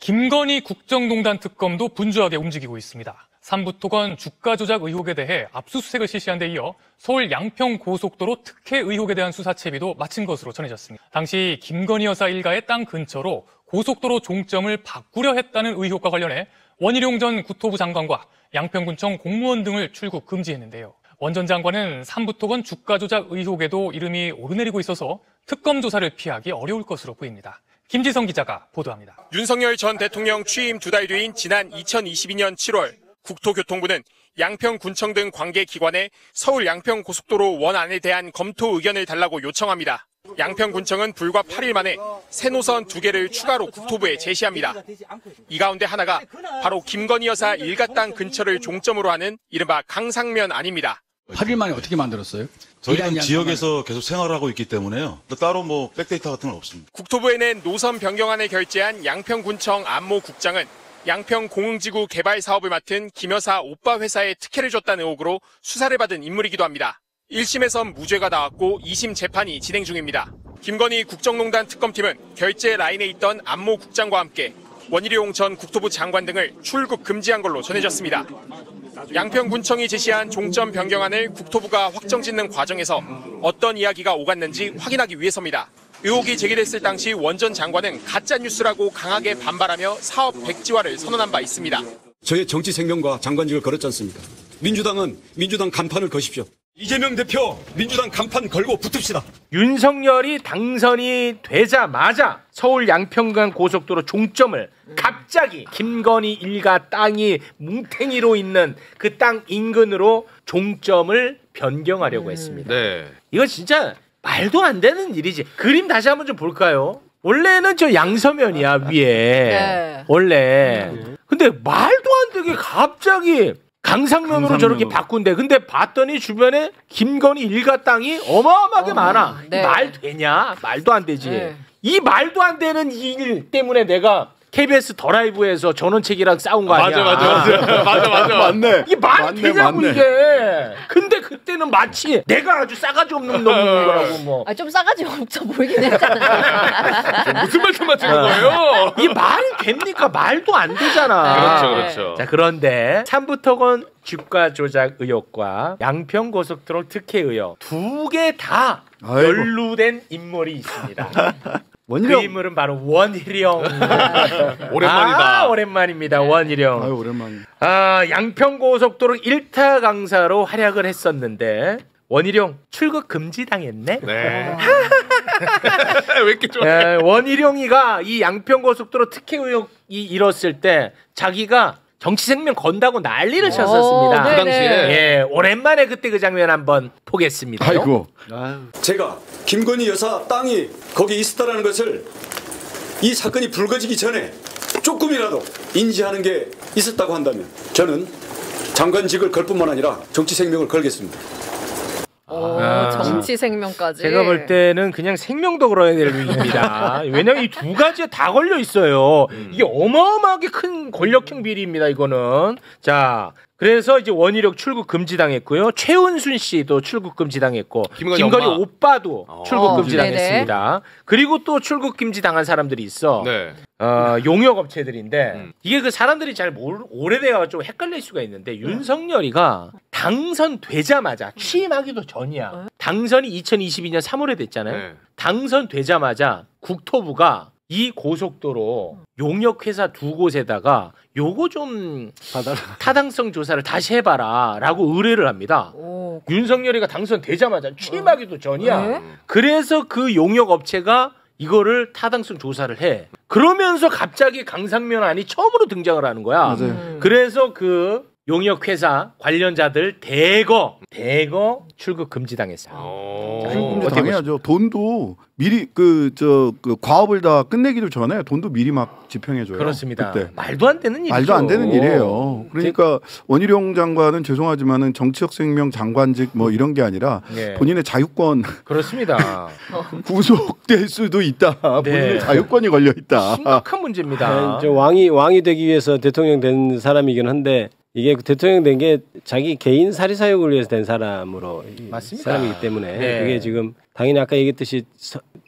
김건희 국정농단 특검도 분주하게 움직이고 있습니다. 삼부토건 주가 조작 의혹에 대해 압수수색을 실시한 데 이어 서울 양평 고속도로 특혜 의혹에 대한 수사 채비도 마친 것으로 전해졌습니다. 당시 김건희 여사 일가의 땅 근처로 고속도로 종점을 바꾸려 했다는 의혹과 관련해 원희룡 전 국토부 장관과 양평군청 공무원 등을 출국 금지했는데요. 원 전 장관은 삼부토건 주가 조작 의혹에도 이름이 오르내리고 있어서 특검 조사를 피하기 어려울 것으로 보입니다. 김지성 기자가 보도합니다. 윤석열 전 대통령 취임 2달 뒤인 지난 2022년 7월 국토교통부는 양평군청 등 관계기관에 서울 양평고속도로 원안에 대한 검토 의견을 달라고 요청합니다. 양평군청은 불과 8일 만에 새 노선 2개를 추가로 국토부에 제시합니다. 이 가운데 하나가 바로 김건희 여사 일가 땅 근처를 종점으로 하는 이른바 강상면 안입니다. 8일 만에 어떻게 만들었어요? 저희는 지역에서 계속 생활하고 있기 때문에요. 따로 백데이터 같은 건 없습니다. 국토부에 낸 노선 변경안을 결재한 양평군청 안모국장은 양평공흥지구 개발 사업을 맡은 김 여사 오빠 회사에 특혜를 줬다는 의혹으로 수사를 받은 인물이기도 합니다. 1심에선 무죄가 나왔고 2심 재판이 진행 중입니다. 김건희 국정농단 특검팀은 결재 라인에 있던 안모국장과 함께 원희룡 전 국토부 장관 등을 출국 금지한 걸로 전해졌습니다. 양평군청이 제시한 종점 변경안을 국토부가 확정짓는 과정에서 어떤 이야기가 오갔는지 확인하기 위해서입니다. 의혹이 제기됐을 당시 원 전 장관은 가짜뉴스라고 강하게 반발하며 사업 백지화를 선언한 바 있습니다. 저의 정치 생명과 장관직을 걸었지 않습니까? 민주당은 민주당 간판을 거십시오. 이재명 대표 민주당 간판 걸고 붙읍시다. 윤석열이 당선이 되자마자 서울 양평간 고속도로 종점을 갑자기 김건희 일가 땅이 뭉탱이로 있는 그 땅 인근으로 종점을 변경하려고 했습니다. 네. 이거 진짜 말도 안 되는 일이지. 그림 다시 한번 좀 볼까요? 원래는 저 양서면이야 위에. 네. 원래. 근데 말도 안 되게 갑자기 강상면으로 저렇게 바꾼대. 근데 봤더니 주변에 김건희 일가 땅이 어마어마하게 많아. 네. 말 되냐? 말도 안 되지. 네. 이 말도 안 되는 일 때문에 내가 KBS 더 라이브에서 전원책이랑 싸운 거 아니야? 맞아. 맞네. 이게 말이 되냐고 이게. 근데 그때는 마치 내가 아주 싸가지 없는 놈인 거라고 뭐. 아, 좀 싸가지 없어 보이긴 했잖아. 무슨 말씀 하시는 거예요? 이게 말이 됩니까? 말도 안 되잖아. 그렇죠. 자, 그런데 삼부토건 주가 조작 의혹과 양평고속도로 특혜 의혹 두 개 다 연루된 인물이 있습니다. 그 인물은 바로 원희룡. 오랜만이다. 오랜만입니다. 원희룡. 오랜만이. 양평고속도로 1타 강사로 활약을 했었는데 원희룡 출국 금지당했네. 네. 왜 이렇게 좋아해? 원희룡이가 이 양평고속도로 특혜 의혹이 일었을 때 자기가 정치 생명 건다고 난리를 쳤었습니다. 그 당시에. 예, 오랜만에 그때 그 장면 한번 보겠습니다. 아이고. 제가 김건희 여사 땅이 거기 있었다는 것을 이 사건이 불거지기 전에 조금이라도 인지하는 게 있었다고 한다면 저는 장관직을 걸 뿐만 아니라 정치 생명을 걸겠습니다. 정치 생명까지. 제가 볼 때는 그냥 생명도 걸어야 될 일입니다. 왜냐면 이 두 가지에 다 걸려 있어요. 이게 어마어마하게 큰 권력형 비리입니다. 이거는. 자, 그래서 이제 원희룡 출국 금지당했고요. 최은순 씨도 출국 금지당했고 김건희 오빠도 출국 금지당했습니다. 그리고 또 출국 금지당한 사람들이 있어. 네. 용역 업체들인데 이게 그 사람들이 잘 오래돼가 좀 헷갈릴 수가 있는데 윤석열이가 당선되자마자 취임하기도 전이야. 당선이 2022년 3월에 됐잖아요. 네. 당선되자마자 국토부가 이 고속도로 용역회사 두 곳에다가 요거 좀 타당성 조사를 다시 해봐라 라고 의뢰를 합니다. 윤석열이가 당선되자마자 취임하기도 전이야. 그래서 그 용역업체가 이거를 타당성 조사를 해. 그러면서 갑자기 강상면 안이 처음으로 등장을 하는 거야. 그래서 그 용역회사 관련자들 대거 출국 금지당했어요. 출국 금지 당해야죠. 돈도 미리 그 과업을 다 끝내기도 전에 돈도 미리 막 집행해줘요. 그렇습니다. 그때. 말도 안 되는 일이죠. 말도 안 되는 일이에요. 그러니까 원희룡 장관은 죄송하지만은 정치적 생명 장관직 뭐 이런 게 아니라 본인의 자유권 그렇습니다. 구속될 수도 있다. 본인의 자유권이 걸려 있다. 심각한 문제입니다. 왕이 되기 위해서 대통령 된 사람이긴 한데 이게 대통령 된 게 자기 개인 사리사욕을 위해서 된 사람으로 맞습니다. 사람이기 때문에 네. 그게 지금 당연히 아까 얘기했듯이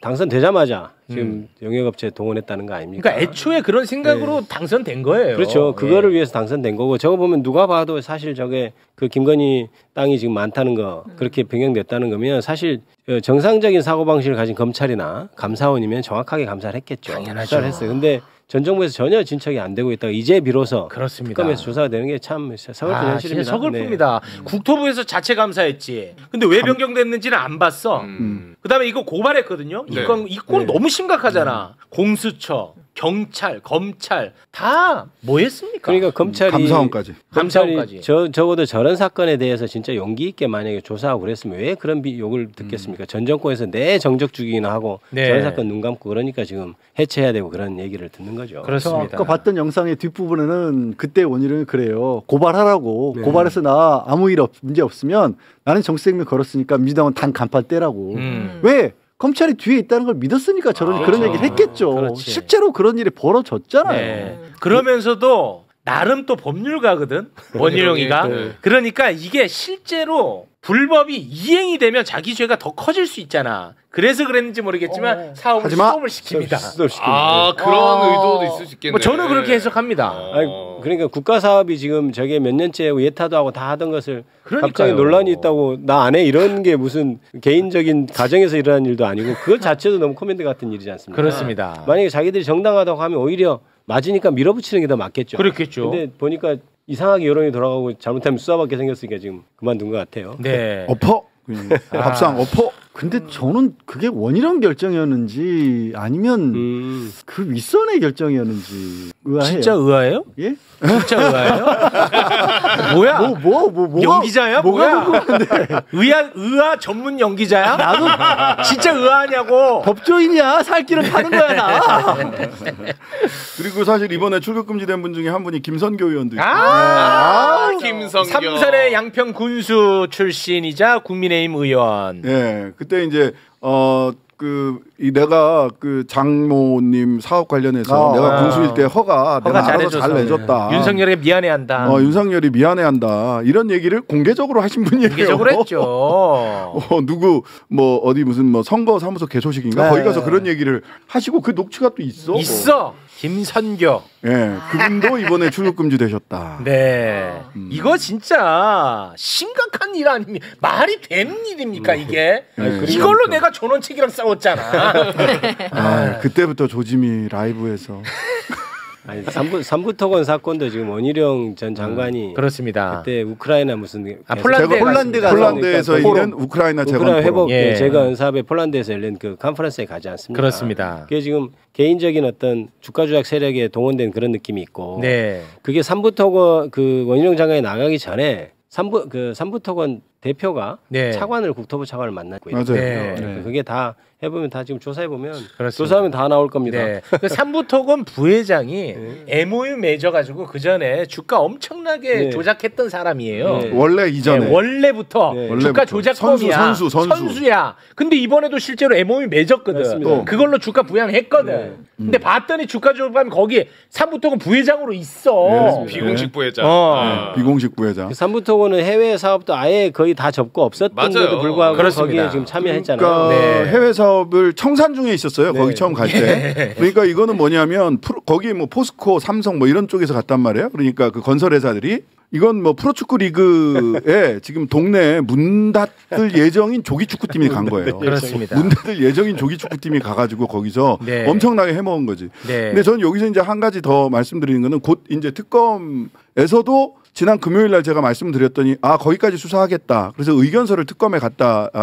당선되자마자 지금 영역업체 동원했다는 거 아닙니까? 그러니까 애초에 그런 생각으로 당선된 거예요. 그렇죠. 그거를 위해서 당선된 거고 저거 보면 누가 봐도 사실 저게 그 김건희 땅이 지금 많다는 거 그렇게 변경됐다는 거면 사실 정상적인 사고방식을 가진 검찰이나 감사원이면 정확하게 감사를 했겠죠. 당연하죠. 수사를 했어요. 근데 전 정부에서 전혀 진척이 안 되고 있다가 이제 비로소 그렇습니다. 특검에서 조사가 되는 게 참 서글픈 현실입니다. 진짜 서글픕니다. 국토부에서 자체 감사했지. 근데 왜 변경됐는지는 안 봤어. 그다음에 이거 고발했거든요. 네. 이건 너무 심각하잖아. 공수처, 경찰, 검찰 다 뭐 했습니까? 그러니까 검찰이 감사원까지. 감사원까지. 적어도 저런 사건에 대해서 진짜 용기 있게 만약에 조사하고 그랬으면 왜 그런 욕을 듣겠습니까? 전 정권에서 내 정적 죽이기나 하고 네. 저런 사건 눈 감고 그러니까 지금 해체해야 되고 그런 얘기를 듣는 거죠. 그렇습니다. 아까 봤던 영상의 뒷부분에는 그때 원희룡이 그래요. 고발하라고. 네. 고발해서 나 아무 일 문제 없으면 나는 정치생명 걸었으니까 민주당은 단 간판 떼라고. 왜? 검찰이 뒤에 있다는 걸 믿었으니까 저런 그런 얘기를 했겠죠. 그렇지. 실제로 그런 일이 벌어졌잖아요. 네. 그러면서도 나름 또 법률가거든 원희룡이가. 네. 그러니까 이게 실제로 불법이 이행이 되면 자기 죄가 더 커질 수 있잖아. 그래서 그랬는지 모르겠지만 사업을 하지마. 스톱을 시킵니다. 아 그런 의도도 있을 수 있겠네. 뭐 저는 그렇게 해석합니다. 아니, 그러니까 국가 사업이 지금 저게 몇 년째 예타도 하고 다 하던 것을 그러니까요. 갑자기 논란이 있다고 나 안 해 이런 게 무슨 개인적인 가정에서 일어난 일도 아니고 그것 자체도 너무 코미디 같은 일이지 않습니까? 그렇습니다. 만약에 자기들이 정당하다고 하면 오히려 맞으니까 밀어붙이는 게 더 맞겠죠. 그렇겠죠. 근데 보니까 이상하게 여론이 돌아가고 잘못하면 수사받게 생겼으니까 지금 그만둔 것 같아요. 네. 엎어. 그냥 밥상 엎어. 근데 저는 그게 원희룡 결정이었는지 아니면 그 윗선의 결정이었는지 의아해요. 진짜 의아해요? 예? 진짜 의아해요? 뭐야? 뭐가 연기자야? 뭐가 뭐야? 궁금한데. 의아 전문 연기자야? 나도 진짜 의아하냐고. 법조인이야. 살 길을 파는 거야 나. 그리고 사실 이번에 출국 금지된 분 중에 한 분이 김선교 의원도 있고. 김성교. 삼선의 양평 군수 출신이자 국민의힘 의원. 예, 그때 이제 내가 그 장모님 사업 관련해서 내가 군수일 때 허가 내가 알아서 잘해줘서. 잘 내줬다. 윤석열에게 미안해한다. 윤석열이 미안해한다. 이런 얘기를 공개적으로 하신 분이에요. 공개적으로 했죠. 누구 뭐 어디 무슨 뭐 선거 사무소 개소식인가 네. 거기 가서 그런 얘기를 하시고 그 녹취가 또 있어. 있어. 김선교. 예, 그분도 이번에 출국 금지 되셨다. 네. 이거 진짜 심각한 일 아닙니까? 말이 되는 일입니까 이게? 이걸로 내가 전원책이랑 싸웠잖아. 그때부터 조짐이 라이브에서 아니, 삼부토건 사건도 지금 원희룡 전 장관이 그렇습니다. 그때 우크라이나 무슨 폴란드에서 있는 우크라이나 재건 회복 예. 재건 사업에 폴란드에서 열린 그 컨퍼런스에 가지 않습니까? 그렇습니다. 그게 지금 개인적인 어떤 주가 조작 세력에 동원된 그런 느낌이 있고, 네. 그게 삼부토건 그 원희룡 장관이 나가기 전에 삼부토건 대표가 네. 차관을 국토부 차관을 만났고 맞아요. 네. 그러니까 그게 다 해보면 다 지금 조사해 보면 그렇습니다. 조사하면 다 나올 겁니다. 네. 그 삼부토건 부회장이 MOU 맺어가지고 그 전에 주가 엄청나게 네. 조작했던 사람이에요. 네. 원래 이전에 네, 원래부터 네. 주가 원래부터. 조작범이야. 선수. 야 근데 이번에도 실제로 MOU 맺었거든. 맞습니다. 그걸로 주가 부양했거든. 네. 근데 봤더니 주가 조작범이 거기 삼부토건 부회장으로 있어. 비공식 부회장. 비공식 부회장. 그 삼부토건은 해외 사업도 아예 거의 다 접고 없었던 맞아요. 데도 불구하고 그렇습니다. 거기에 지금 참여했잖아요. 그러니까 네. 해외 사업을 청산 중에 있었어요. 거기 처음 갈 때. 그러니까 이거는 뭐냐면 거기 뭐 포스코, 삼성 뭐 이런 쪽에서 갔단 말이에요. 그러니까 그 건설 회사들이 이건 뭐 프로축구 리그에 지금 동네에 문 닫을 예정인 조기 축구팀이 간 거예요. 그렇습니다. 문 닫을 예정인 조기 축구팀이 가가지고 거기서 네. 엄청나게 해먹은 거지. 네. 근데 저는 여기서 이제 한 가지 더 말씀드리는 거는 곧 이제 특검에서도 지난 금요일 날 제가 말씀드렸더니 거기까지 수사하겠다. 그래서 의견서를 특검에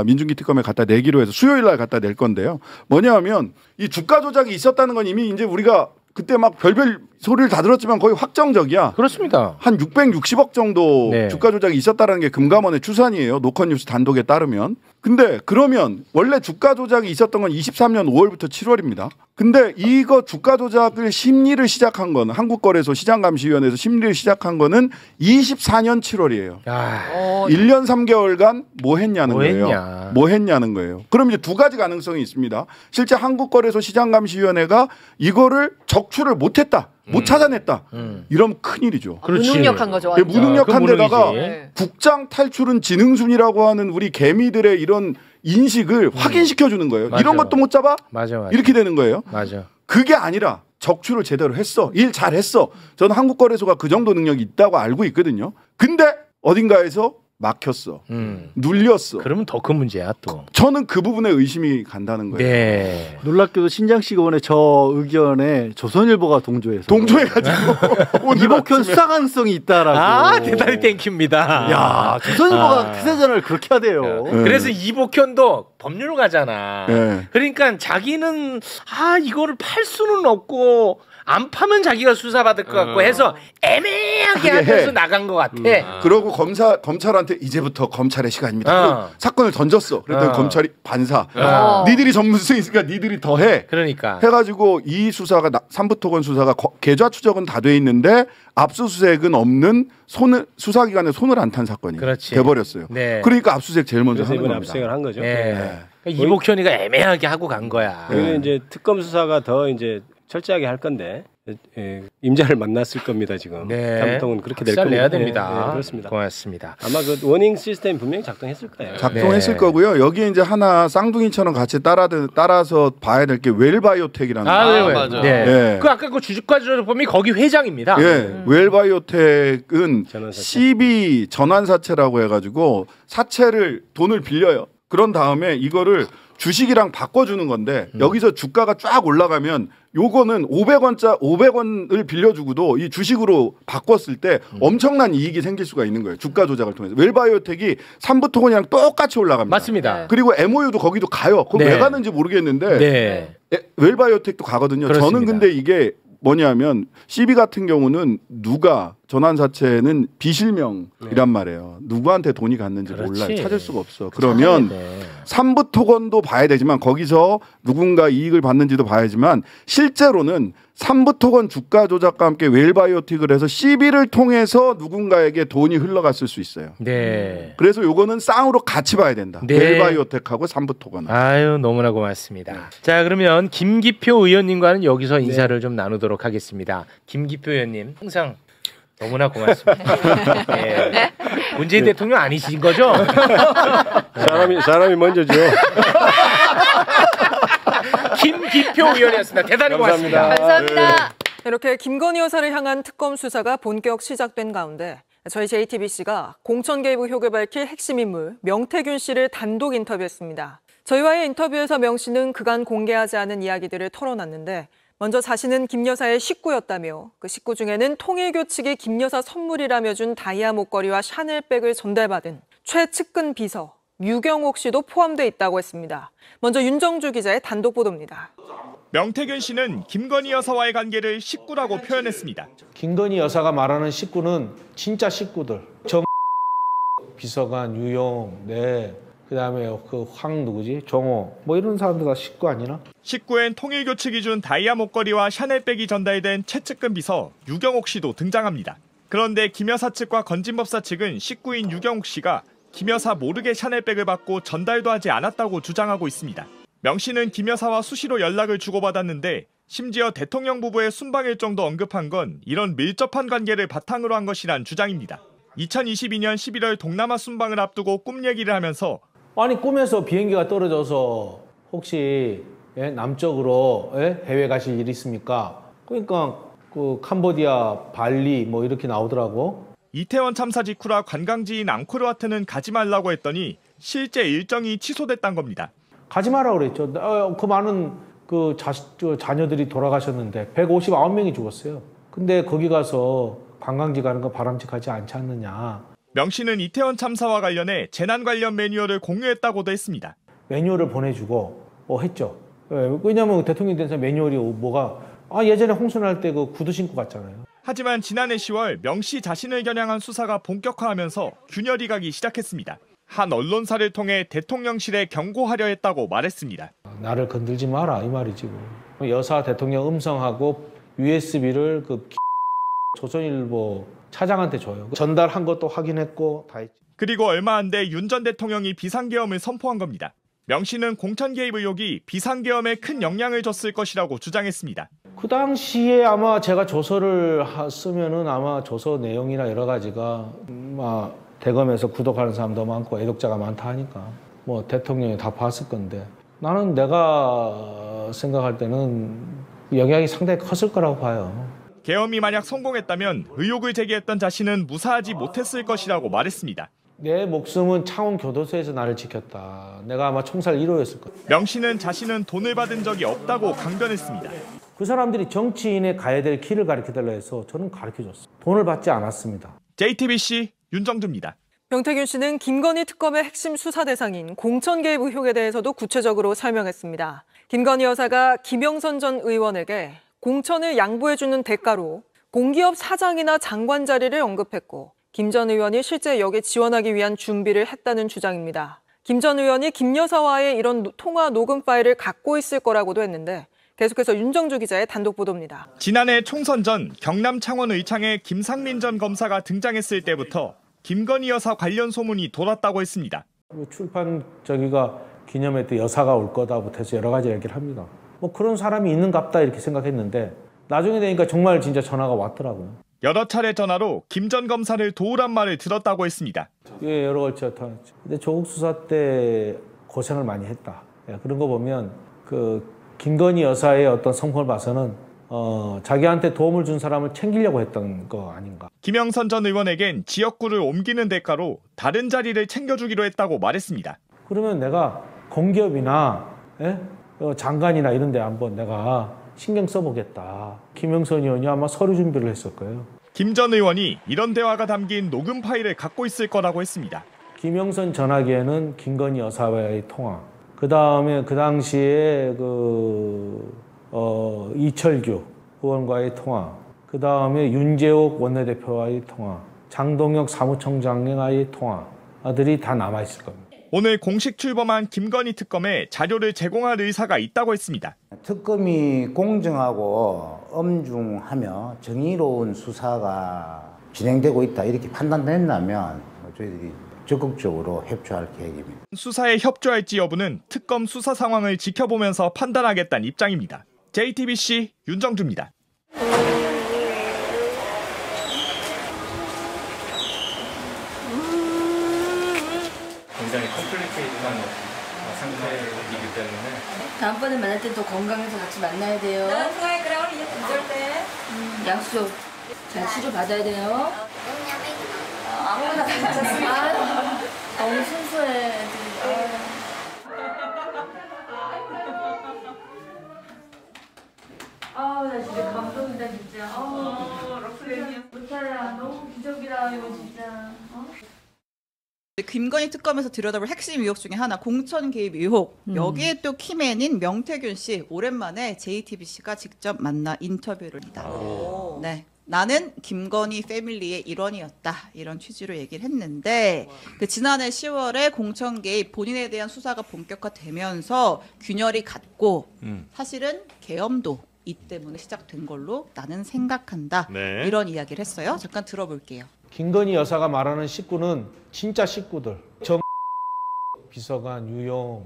민중기 특검에 갖다 내기로 해서 수요일 날 갖다 낼 건데요. 뭐냐하면 이 주가 조작이 있었다는 건 이미 이제 우리가 그때 막 별별 소리를 다 들었지만 거의 확정적이야. 그렇습니다. 한 660억 정도 네. 주가 조작이 있었다는 게 금감원의 추산이에요. 노컷뉴스 단독에 따르면. 근데 그러면 원래 주가 조작이 있었던 건 23년 5월부터 7월입니다. 근데 이거 주가 조작을 심리를 시작한 건 한국거래소 시장감시위원회에서 심리를 시작한 거는 24년 7월이에요. 1년 3개월간 뭐 했냐는 거예요. 뭐 했냐는 거예요. 그럼 이제 두 가지 가능성이 있습니다. 실제 한국거래소 시장감시위원회가 이거를 적출을 못했다. 못 찾아냈다. 이러면 큰일이죠. 무능력한 거죠. 예, 무능력한 데다가 네. 국장 탈출은 지능순이라고 하는 우리 개미들의 이런 인식을 확인시켜주는 거예요. 맞아. 이런 것도 못 잡아? 맞아. 이렇게 되는 거예요. 맞아. 그게 아니라 적출을 제대로 했어. 일 잘했어. 저는 한국거래소가 그 정도 능력이 있다고 알고 있거든요. 근데 어딘가에서 막혔어. 눌렸어. 그러면 더 큰 문제야 또. 저는 그 부분에 의심이 간다는 거예요. 네. 놀랍게도 신장식 의원의 저 의견에 조선일보가 동조해가지고 이복현 수사 가능성이 있다라고. 대단히 땡큐입니다. 야, 조선일보가 기사전을 그렇게 하대요. 그래서 이복현도 법률가잖아. 네. 그러니까 자기는 이거를 팔 수는 없고 안 파면 자기가 수사받을 것 같고 해서 애매하게 하면서 나간 것 같아. 그러고 검찰한테 이제부터 검찰의 시간입니다. 사건을 던졌어. 그랬더니 검찰이 반사. 니들이 전문성이 있으니까 니들이 더 해. 그러니까. 해가지고 이 수사가 삼부토건 수사가 계좌 추적은 다 돼 있는데 압수수색은 없는 수사기관에 손을 안 탄 사건이 돼버렸어요. 네. 그러니까 압수수색 제일 먼저 그래서 하는 이번 겁니다. 압수수색을 한 거죠. 네. 그러니까 이복현이가 애매하게 하고 간 거야. 그리고 이제 특검 수사가 더 이제 철저하게 할 건데 임자를 만났을 겁니다 지금. 네. 삼부통은 그렇게 될 겁니다. 내야 됩니다. 네, 그렇습니다. 고맙습니다. 아마 그 워닝 시스템 분명히 작동했을 거예요. 작동했을 거고요. 여기에 이제 하나 쌍둥이처럼 같이 따라서 봐야 될 게 웰바이오텍이라는. 맞아. 네. 네. 그 아까 그 주식과조정법이 거기 회장입니다. 예, 웰바이오텍은 CB 전환사채라고 해가지고 사채를 돈을 빌려요. 그런 다음에 이거를 주식이랑 바꿔주는 건데 여기서 주가가 쫙 올라가면 요거는 500원을 빌려주고도 이 주식으로 바꿨을 때 엄청난 이익이 생길 수가 있는 거예요. 주가 조작을 통해서. 웰바이오텍이 삼부토건이랑 똑같이 올라갑니다. 맞습니다. 그리고 MOU도 거기도 가요. 거기 왜 가는지 모르겠는데 웰바이오텍도 가거든요. 그렇습니다. 저는 근데 이게 뭐냐면 CB 같은 경우는 누가 전환사채는 비실명이란 말이에요. 누구한테 돈이 갔는지 몰라요. 찾을 수가 없어. 그러면 삼부토건도 봐야 되지만 거기서 누군가 이익을 받는지도 봐야지만 실제로는 삼부토건 주가 조작과 함께 웰바이오틱을 해서 CB를 통해서 누군가에게 돈이 흘러갔을 수 있어요. 네. 그래서 요거는 쌍으로 같이 봐야 된다. 웰바이오텍하고 삼부토건. 아유 너무나 고맙습니다. 자 그러면 김기표 의원님과는 여기서 인사를 좀 나누도록 하겠습니다. 김기표 의원님 항상 너무나 고맙습니다. 네. 문재인 대통령 아니신 거죠? 사람이 먼저죠. 김기표 의원이었습니다. 대단히 고맙습니다. 감사합니다. 이렇게 김건희 여사를 향한 특검 수사가 본격 시작된 가운데 저희 JTBC가 공천 개입 의혹을 밝힐 핵심 인물 명태균 씨를 단독 인터뷰했습니다. 저희와의 인터뷰에서 명 씨는 그간 공개하지 않은 이야기들을 털어놨는데 먼저 자신은 김 여사의 식구였다며 그 식구 중에는 통일교 측이 김 여사 선물이라며 준 다이아 목걸이와 샤넬백을 전달받은 최측근 비서 유경옥 씨도 포함돼 있다고 했습니다. 먼저 윤정주 기자의 단독 보도입니다. 명태균 씨는 김건희 여사와의 관계를 식구라고 표현했습니다. 김건희 여사가 말하는 식구는 진짜 식구들. 정 비서관 유용, 그다음에 그 황 누구지? 정호 뭐 이런 사람들 다 식구 아니나? 식구엔 통일교 측이 준 다이아 목걸이와 샤넬백이 전달된 최측근 비서 유경옥 씨도 등장합니다. 그런데 김 여사 측과 건진법사 측은 식구인 유경옥 씨가 김 여사 모르게 샤넬백을 받고 전달도 하지 않았다고 주장하고 있습니다. 명 씨는 김 여사와 수시로 연락을 주고받았는데 심지어 대통령 부부의 순방 일정도 언급한 건 이런 밀접한 관계를 바탕으로 한 것이란 주장입니다. 2022년 11월 동남아 순방을 앞두고 꿈 얘기를 하면서 아니 꿈에서 비행기가 떨어져서 혹시 남쪽으로 해외 가실 일 있습니까? 그러니까 그 캄보디아, 발리 뭐 이렇게 나오더라고. 이태원 참사 직후라 관광지인 앙코르와트는 가지 말라고 했더니 실제 일정이 취소됐단 겁니다. 가지 말라고 그랬죠. 그 많은 그 자녀들이 돌아가셨는데 159명이 죽었어요. 근데 거기 가서 관광지 가는 거 바람직하지 않지 않느냐. 명 씨는 이태원 참사와 관련해 재난 관련 매뉴얼을 공유했다고도 했습니다. 매뉴얼을 보내주고 했죠. 왜냐하면 대통령이 된 사람 매뉴얼이 뭐가 예전에 홍순할 때 그 구두 신고 갔잖아요. 하지만 지난해 10월 명 씨 자신을 겨냥한 수사가 본격화하면서 균열이 가기 시작했습니다. 한 언론사를 통해 대통령실에 경고하려 했다고 말했습니다. 나를 건들지 마라 이 말이지 뭐. 여사 대통령 음성하고 USB를 그 조선일보 차장한테 줘요. 전달한 것도 확인했고 다 했지. 그리고 얼마 안 돼 윤 전 대통령이 비상계엄을 선포한 겁니다. 명 씨는 공천 개입 의혹이 비상계엄에 큰 영향을 줬을 것이라고 주장했습니다. 그 당시에 아마 제가 조서를 쓰면은 아마 조서 내용이나 여러 가지가 대검에서 구독하는 사람도 많고 애독자가 많다 하니까 뭐 대통령이 다 봤을 건데 나는 내가 생각할 때는 영향이 상당히 컸을 거라고 봐요. 계엄이 만약 성공했다면 의혹을 제기했던 자신은 무사하지 못했을 것이라고 말했습니다. 내 목숨은 창원 교도소에서 나를 지켰다. 내가 아마 총살 1호였을 거야. 명 씨는 자신은 돈을 받은 적이 없다고 강변했습니다. 그 사람들이 정치인에 가야 될 길을 가르쳐달라 해서 저는 가르쳐줬어요. 돈을 받지 않았습니다. JTBC 윤정두입니다. 명태균 씨는 김건희 특검의 핵심 수사 대상인 공천 개입 의혹에 대해서도 구체적으로 설명했습니다. 김건희 여사가 김영선 전 의원에게 공천을 양보해주는 대가로 공기업 사장이나 장관 자리를 언급했고 김 전 의원이 실제 여기에 지원하기 위한 준비를 했다는 주장입니다. 김 전 의원이 김 여사와의 이런 통화 녹음 파일을 갖고 있을 거라고도 했는데 계속해서 윤정주 기자의 단독 보도입니다. 지난해 총선 전 경남 창원 의창에 김상민 전 검사가 등장했을 때부터 김건희 여사 관련 소문이 돌았다고 했습니다. 출판 저기가 기념회 때 여사가 올 거다부터 해서 여러 가지 얘기를 합니다. 뭐 그런 사람이 있는갑다 이렇게 생각했는데 나중에 되니까 정말 진짜 전화가 왔더라고요. 여러 차례 전화로 김 전 검사를 도우란 말을 들었다고 했습니다. 예, 여러 가지 전화했죠. 근데 조국 수사 때 고생을 많이 했다. 예, 그런 거 보면 그 김건희 여사의 어떤 성품을 봐서는 자기한테 도움을 준 사람을 챙기려고 했던 거 아닌가. 김영선 전 의원에겐 지역구를 옮기는 대가로 다른 자리를 챙겨주기로 했다고 말했습니다. 그러면 내가 공기업이나 장관이나 이런 데 한번 내가 신경 써보겠다. 김영선 의원이 아마 서류 준비를 했을 거예요. 김 전 의원이 이런 대화가 담긴 녹음 파일을 갖고 있을 거라고 했습니다. 김영선 전화기에는 김건희 여사와의 통화, 그 다음에 그 당시에 이철규 의원과의 통화, 그 다음에 윤재옥 원내대표와의 통화, 장동혁 사무총장과의 통화들이 다 남아있을 겁니다. 오늘 공식 출범한 김건희 특검에 자료를 제공할 의사가 있다고 했습니다. 특검이 공정하고 엄중하며 정의로운 수사가 진행되고 있다 이렇게 판단된다면 저희들이 적극적으로 협조할 계획입니다. 수사에 협조할지 여부는 특검 수사 상황을 지켜보면서 판단하겠다는 입장입니다. JTBC 윤정주입니다. 굉장히 컴플리케이트한 상태이기 때문에 다음번에 만날 때 더 건강해서 같이 만나야 돼요. 약수 좀 잘 치료 받아야 돼요. 아무거나 괜찮습니다. 너무 순수해. 나 진짜 감동이다 진짜. 럭스레이야. 못하야. 너무 기적이다 이거 진짜. 김건희 특검에서 들여다볼 핵심 의혹 중에 하나 공천 개입 의혹. 여기에 또 키맨인 명태균 씨 오랜만에 JTBC가 직접 만나 인터뷰를 합니다. 네, 나는 김건희 패밀리의 일원이었다 이런 취지로 얘기를 했는데 그 지난해 10월에 공천 개입 본인에 대한 수사가 본격화되면서 균열이 갔고 사실은 계엄도 이 때문에 시작된 걸로 나는 생각한다. 네. 이런 이야기를 했어요. 잠깐 들어볼게요. 김건희 여사가 말하는 식구는 진짜 식구들. 정 비서관 유용,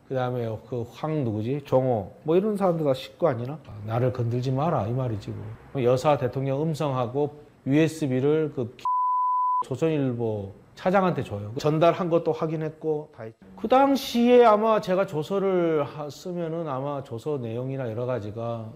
그다음에 그 황 누구지? 정호 뭐 이런 사람들 다 식구 아니나? 나를 건들지 마라 이 말이지. 여사 대통령 음성하고 USB를 그 조선일보 차장한테 줘요. 전달한 것도 확인했고 다 했죠. 그 당시에 아마 제가 조서를 쓰면은 아마 조서 내용이나 여러 가지가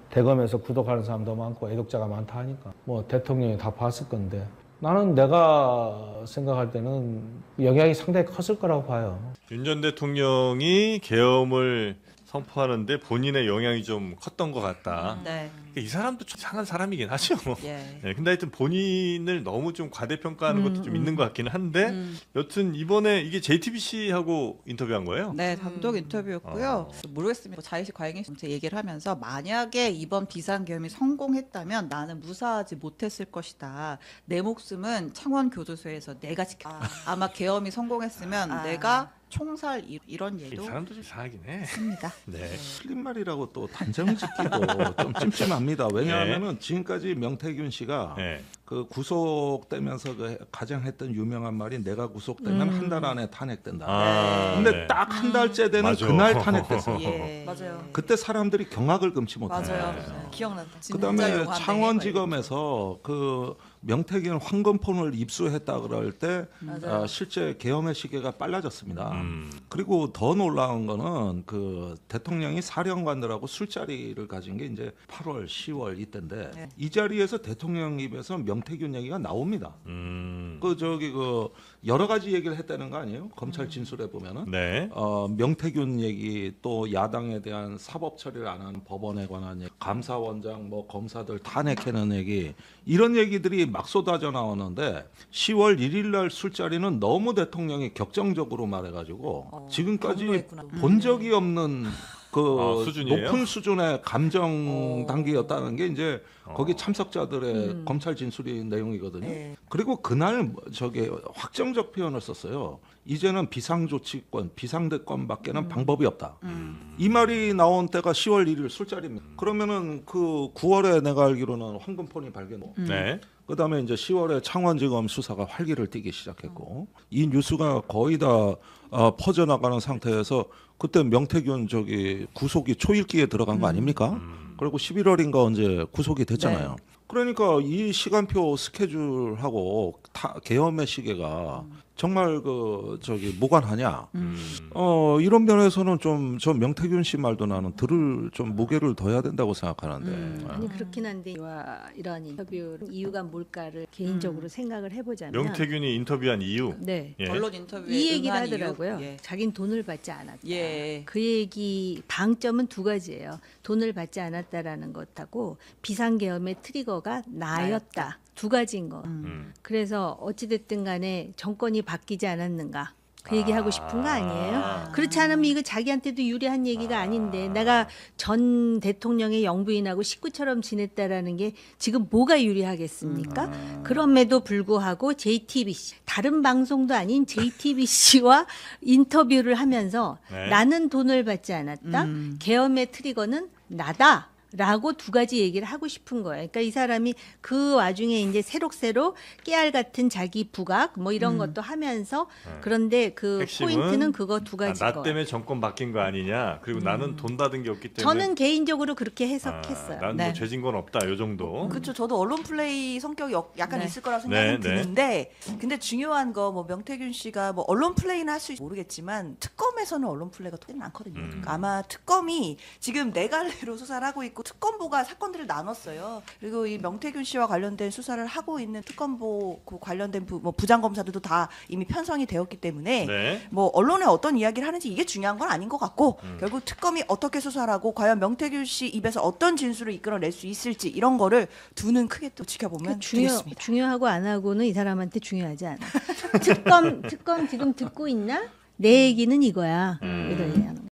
대검에서 구독하는 사람도 많고 애독자가 많다 하니까 뭐 대통령이 다 봤을 건데 나는 내가 생각할 때는 영향이 상당히 컸을 거라고 봐요. 윤 전 대통령이 계엄을 선포하는데 본인의 영향이 좀 컸던 것 같다. 네. 이 사람도 좀 이상한 사람이긴 하죠. 예. 네, 근데 하여튼 본인을 너무 좀 과대평가하는 것도 좀 있는 것 같기는 한데 여튼 이번에 이게 JTBC하고 인터뷰한 거예요? 네, 단독 인터뷰였고요. 모르겠습니다. 자의식 과잉했습니다. 얘기를 하면서 만약에 이번 비상계엄이 성공했다면 나는 무사하지 못했을 것이다. 내 목숨은 창원 교도소에서 내가 지켰다. 아마 계엄이 성공했으면 내가 총살 이런 예도 사람도 좀 이상하긴 해. 있습니다. 네. 틀린 말이라고 또 단정 짓기도 좀 찜찜합니다. 왜냐하면은 지금까지 명태균 씨가 그 구속되면서 그 가장 했던 유명한 말이 내가 구속되면 한 달 안에 탄핵된다. 근데 딱 한 달째 되는 맞아. 그날 탄핵됐어요. 맞아요. 그때 사람들이 경악을 금치 못해요. 맞아요. 기억난다. 그다음에 창원지검에서 그 명태균 황금폰을 입수했다 그럴 때 맞아요. 실제 계엄의 시계가 빨라졌습니다. 그리고 더 놀라운 거는 그 대통령이 사령관들하고 술자리를 가진 게 이제 8월, 10월 이때인데 이 자리에서 대통령 입에서 명태균 얘기가 나옵니다. 그 여러 가지 얘기를 했다는 거 아니에요? 검찰 진술에 보면은 명태균 얘기 또 야당에 대한 사법 처리를 안 하는 법원에 관한 얘기, 감사원장 뭐 검사들 탄핵하는 얘기 이런 얘기들이 막 쏟아져 나오는데 10월 1일 날 술자리는 너무 대통령이 격정적으로 말해가지고 지금까지 본 적이 없는 그 수준이에요? 높은 수준의 감정 단계였다는 게 이제 거기 참석자들의 검찰 진술이 내용이거든요. 그리고 그날 저게 확정적 표현을 썼어요. 이제는 비상조치권, 비상대권밖에는 방법이 없다. 이 말이 나온 때가 10월 1일 술자리입니다. 그러면은 그 9월에 내가 알기로는 황금폰이 발견되고 그다음에 이제 10월에 창원지검 수사가 활기를 띠기 시작했고 이 뉴스가 거의 다 퍼져나가는 상태에서 그때 명태균 저기 구속이 초읽기에 들어간 거 아닙니까? 그리고 11월인가 언제 구속이 됐잖아요. 그러니까 이 시간표 스케줄하고 계엄의 시계가 정말 그 저기 무관하냐? 이런 면에서는 좀 저 명태균 씨 말도 나는 들을 좀 무게를 둬야 된다고 생각하는데. 아니 그렇긴 한데 이런 인터뷰 이유가 뭘까를 개인적으로 생각을 해보자면 명태균이 인터뷰한 이유. 네. 언론 인터뷰에 이 얘기를 응한 하더라고요. 이유? 자기는 돈을 받지 않았다. 그 얘기 방점은 두 가지예요. 돈을 받지 않았다라는 것하고 비상계엄의 트리거가 나였다. 두 가지인 거. 그래서 어찌됐든 간에 정권이 바뀌지 않았는가. 그 얘기하고 싶은 거 아니에요? 그렇지 않으면 이거 자기한테도 유리한 얘기가 아닌데 내가 전 대통령의 영부인하고 식구처럼 지냈다라는 게 지금 뭐가 유리하겠습니까? 그럼에도 불구하고 JTBC, 다른 방송도 아닌 JTBC와 인터뷰를 하면서 나는 돈을 받지 않았다. 계엄의 트리거는 나다. 라고 두 가지 얘기를 하고 싶은 거예요. 그러니까 이 사람이 그 와중에 이제 새록새록 깨알 같은 자기 부각 뭐 이런 것도 하면서 그런데 그 포인트는 그거 두 가지인 나 거예요. 때문에 정권 바뀐 거 아니냐. 그리고 나는 돈 받은 게 없기 때문에. 저는 개인적으로 그렇게 해석했어요. 난 뭐 죄진 건 없다. 요 정도. 그렇죠. 저도 언론 플레이 성격이 약간 있을 거라 생각은 드는데 근데 중요한 거 뭐 명태균 씨가 뭐 언론 플레이는 할 수 모르겠지만 특검에서는 언론 플레이가 되는 않거든요. 그러니까 아마 특검이 지금 네 갈래로 수사를 하고 있고 특검보가 사건들을 나눴어요. 그리고 이 명태균 씨와 관련된 수사를 하고 있는 특검보 그 관련된 뭐 부장검사들도 다 이미 편성이 되었기 때문에 뭐 언론에 어떤 이야기를 하는지 이게 중요한 건 아닌 것 같고 결국 특검이 어떻게 수사를 하고 과연 명태균 씨 입에서 어떤 진술을 이끌어낼 수 있을지 이런 거를 두 눈 크게 또 지켜보면 되겠습니다. 중요하고 안 하고는 이 사람한테 중요하지 않아. 특검 지금 듣고 있나? 내 얘기는 이거야. 이런 얘기하는